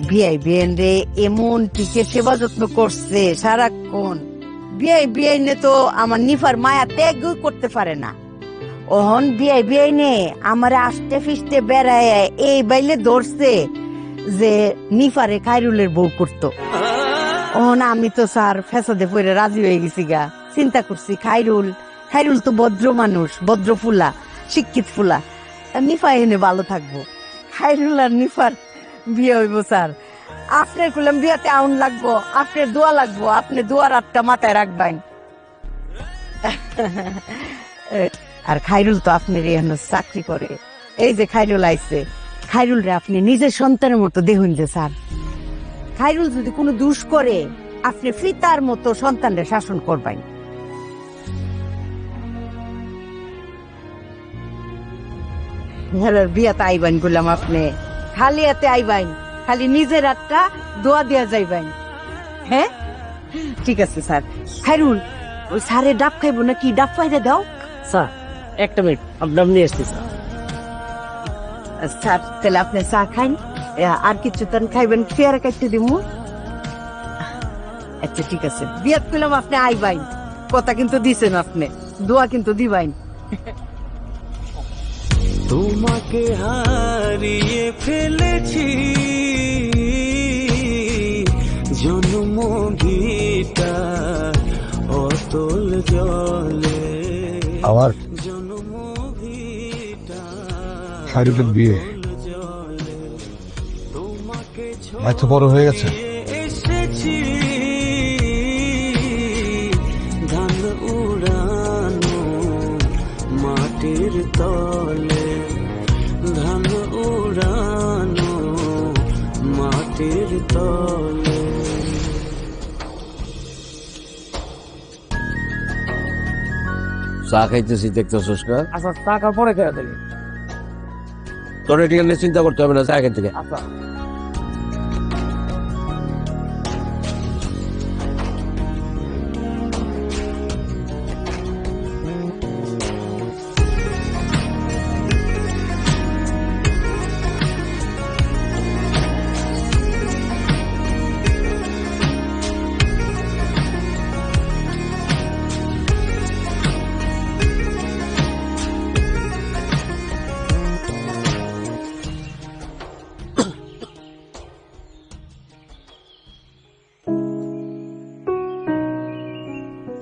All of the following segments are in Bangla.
বিয়াই বিয়ান রে এমন টিকে সেবা যত্ন করছে সারাক্ষণ। বিয়াই বিয়াইনে তো আমার নিফার মায়া ত্যাগ করতে পারে না। ওহন বিয়াই বিয়াইনে আমার আষ্টে ফিস্টে বেড়ায় এই বাইলে ধরছে যে নিফারে খায়রুলের বউ করতো। ওহন আমি তো স্যার ফেসাদে পড়ে রাজি হয়ে গেছি গা। চিন্তা করছি খায়রুল তো ভদ্র মানুষ, ভদ্র ফুলা, শিক্ষিত ফুলা, নিফা এনে ভালো থাকবো। খায়রুল আর নিফার বিয়ে হইব স্যার। আপনার করলাম বিয়াতে আউন লাগবো, আপনার দোয়া লাগবো, আপনি দোয়ার আটটা মাথায় রাখবেন। আর খায়রুল তো আপনার এখানে চাকরি করে। এই যে খায়রুল আইছে, খায়রুল রে আপনি নিজের সন্তানের মতো দেখুন যে স্যার। খায়রুল যদি কোনো দোষ করে আপনি ফিতার মতো সন্তানরে শাসন করবেন। বিয়াতে আইবান বললাম আপনি, খালি এতে আইবান, খালি নিজের আটটা দোয়া দিয়া যাইবেন। হ্যাঁ ঠিক আছে স্যার। খায়রুল ওই স্যারে ডাব খাইবো নাকি? ডাব পাইরে দাও স্যার। একটা মিনিট, ডাব নিয়ে আসছি স্যার। স্যার তাহলে আপনি চা খাইন, আর কিছু তান খাইবেন? পেয়ারা কাটতে দিব। আচ্ছা ঠিক আছে, বিয়াত পেলাম আপনি আইবাইন, কথা কিন্তু দিছেন আপনি, দোয়া কিন্তু দিবাইন। তোমাকে হারিয়ে ফেলেছি জন্ম গীতা অতল জলে। আমার জন্ম গীতা খায়রুলের বিয়ে তোমাকে এত বড় হয়ে গেছে। এসেছি ধান উড়ানো মাটির তলে, ধান উড়ানো মাটির তলে। চা খাইতেছি দেখতেছিস না? আচ্ছা টাকা পরে খেয়ে দেবে। তোর এটি নিয়ে চিন্তা করতে হবে না, চা এখান থেকে। আচ্ছা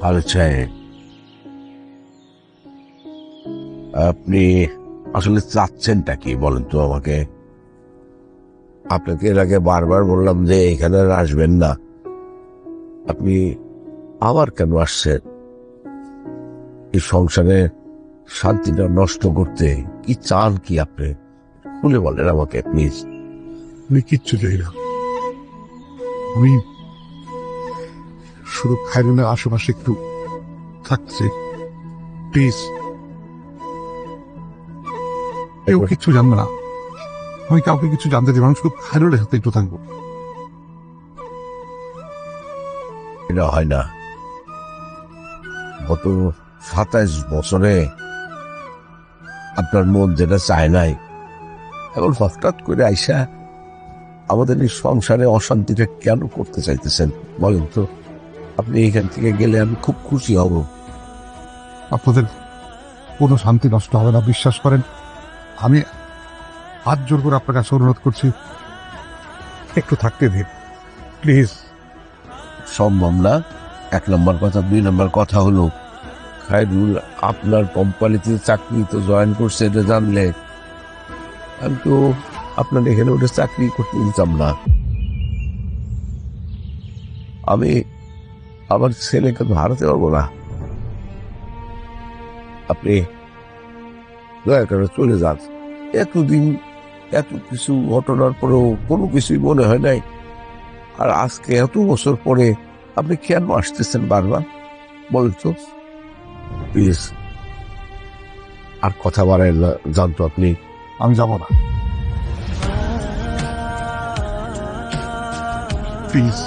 ভালো সাহেব, আপনি আসলে চাচ্ছেনটা কি বলেন তো আমাকে? আপনাকে এর আগে বারবার বললাম যে এখানে আর আসবেন না, আপনি আবার কেন আসছেন? এই সংসারে শান্তিটা নষ্ট করতে কি চান কি আপনি? খুলে বলেন আমাকে প্লিজ। আমি কিচ্ছু চাই না, আমি শুধু খায়রুলের আশেপাশে একটু থাকছে প্লিজ। কেউ কিচ্ছু জানবে না, আমি কাউকে কিছু জানতে দেব, আমি শুধু খায়রুলের সাথে একটু থাকবো। এটা হয় না। গত 27 বছরে আপনার মন যেটা চায় নাই, এখন হঠাৎ করে আইসা আমাদের এই সংসারে অশান্তিটা কেন করতে চাইতেছেন বলেন তো? আপনি এখান থেকে গেলে আমি খুব খুশি হব। আপনাদের কোনো শান্তি নষ্ট হবে না, বিশ্বাস করেন। আমি হাত জোর করে আপনার কাছে অনুরোধ করছি, একটু থাকতে দিন প্লিজ। সম্ভব না। 1 নম্বর কথা। 2 নম্বর কথা হলো, খায়রুল আপনার কোম্পানিতে চাকরি তো জয়েন করছে, এটা জানলে আমি তো আপনার এখানে ওটা চাকরি করতে দিতাম না। আমি আমার ছেলেকে তো হারাতে পারবো না। আপনি দয়া করে চলে যান। এতদিন এত কিছু ঘটনার পরেও কোনো কিছুই মনে হয় নাই, আর আজকে এত বছর পরে আপনি কেন আসতেছেন বারবার বলেন তো? প্লিজ আর কথা বাড়ায় না, জানতো আপনি। আমি যাব না প্লিজ।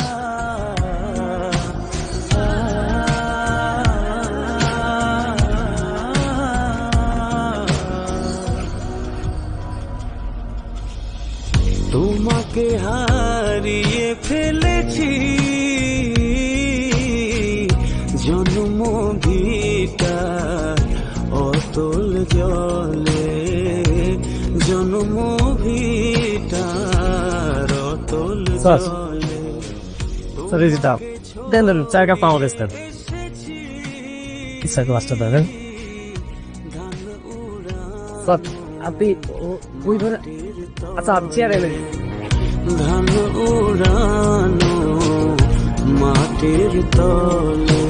তোমাকে হার হারিয়ে ফেলেছি জন্ম ভিটা অতল জলে, জন্ম ভিটা অতল স্যার। জলে। স্যার এই যেটা দেন দেন, চার কাপ পাওয়া গেছে স্যার, গ্লাসটা দেবেন স্যার। আপনি ওই ধরে, আচ্ছা আপনি চেয়ারে এলেন। ধান উড়ানো মাটির তলে।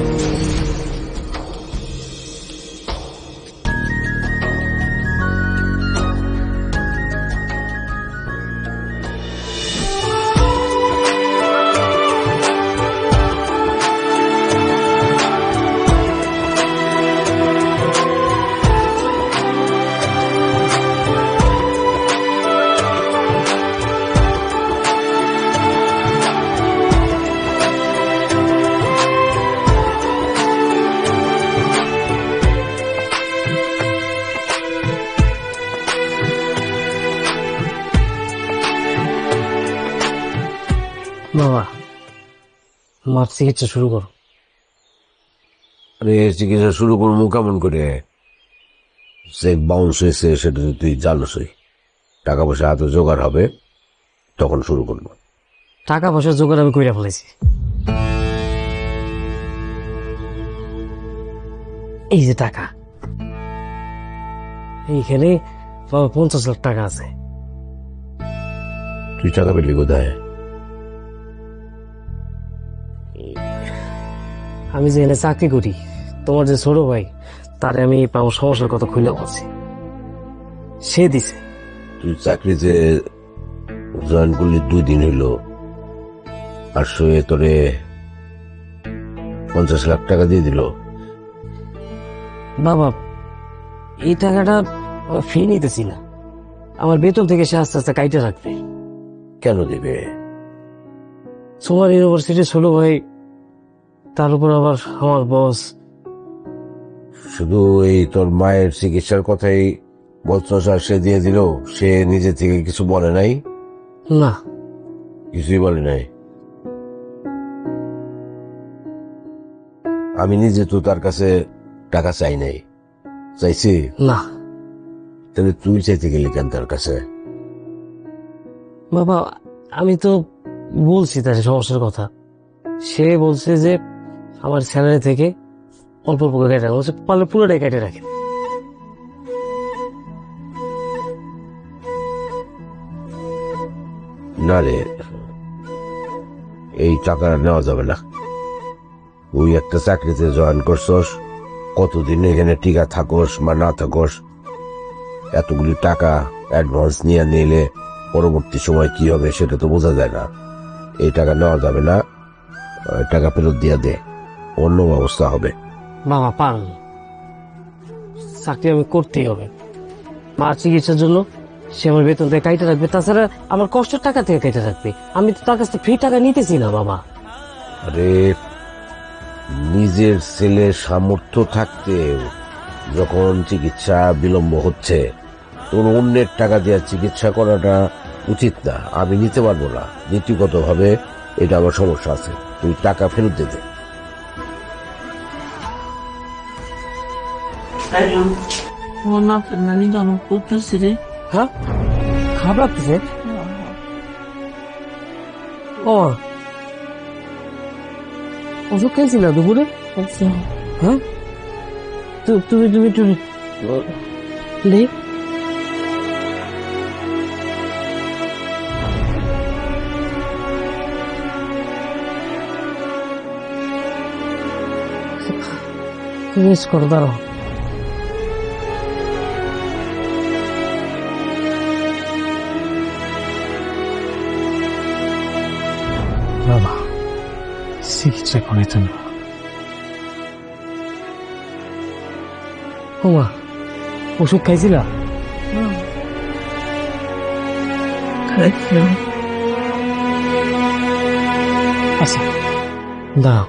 বাবা, মার চিকিৎসা শুরু করো। আরে চিকিৎসা শুরু করবো কেমন করে? চেক বাউন্স হয়েছে সেটা তো তুই জানোসই। টাকা পয়সা হাতে জোগাড় হবে তখন শুরু করবো। টাকা পয়সা জোগাড় আমি কইরা ফেলেছি। এই যে টাকা, এইখানে বাবা 50 লাখ টাকা আছে। তুই টাকা পেলি কোথায়? আমি যে এখানে চাকরি করি, তোমার যে ছোট ভাই, তারে আমি আমার সমস্যার কথা খুলে বলছি, সে দিছে। তুই চাকরিতে জয়েন করলি 2 দিন হইলো, আর সে তোরে 50 লাখ টাকা দিয়ে দিল। বাবা, এই টাকাটা ফি নিতেছি না, আমার বেতন থেকে সে আস্তে আস্তে কাইটে রাখবে। কেন দিবে? তোমার ইউনিভার্সিটির ছোট ভাই, তার উপর আবার আমার বস। শুধু এই তোর মায়ের চিকিৎসার কথাই বলছস আর সে দিয়ে দিল? সে নিজে থেকে কিছু বলে নাই? না, কিছুই বলে নাই। আমি নিজে তো তার কাছে টাকা চাই নাই। চাইছি? না তাহলে তুই চাইতে গেলি কেন তার কাছে? বাবা, আমি তো বলছি তার সমস্যার কথা, সে বলছে যে আমার স্যালারি থেকে অল্প অল্প করে কেটে বলছে, পারলে পুরোটাই কেটে রাখে। না রে, এই টাকা নেওয়া যাবে না। ওই একটা চাকরিতে জয়েন করছস, কতদিন এখানে টিকা থাকোস বা না থাকোস, এতগুলি টাকা অ্যাডভান্স নিয়ে নিলে পরবর্তী সময় কি হবে সেটা তো বোঝা যায় না। এই টাকা নেওয়া যাবে না, টাকা ফেরত দিয়ে দে, অন্য ব্যবস্থা হবে। বাবা পান, চাকরি আমি করতেই হবে। মার চিকিৎসার জন্য সে আমার বেতন থেকে কাইটে রাখবে, তাছাড়া আমার কষ্টের টাকা থেকে কেটে রাখবে। আমি তো তার কাছ থেকে ফ্রি টাকা নিতেছি না বাবা। আরে নিজের ছেলের সামর্থ্য থাকতে যখন চিকিৎসা বিলম্ব হচ্ছে, তোর অন্যের টাকা দিয়ে চিকিৎসা করাটা উচিত না। আমি নিতে পারবো না, নীতিগতভাবে এটা আমার সমস্যা আছে। তুই টাকা ফেরত দে দে। হ্যাঁ, খারাপ লাগতেছে। ও ওষুধ খাইছিল দুপুরে? হ্যাঁ, তুমি তুমি একটু লে। মিস করো, দাঁড়াও। বাবা, চিকিৎসা করেছেন? ওমা, ওষুধ খাইছিলা? আচ্ছা, দাঁড়াও।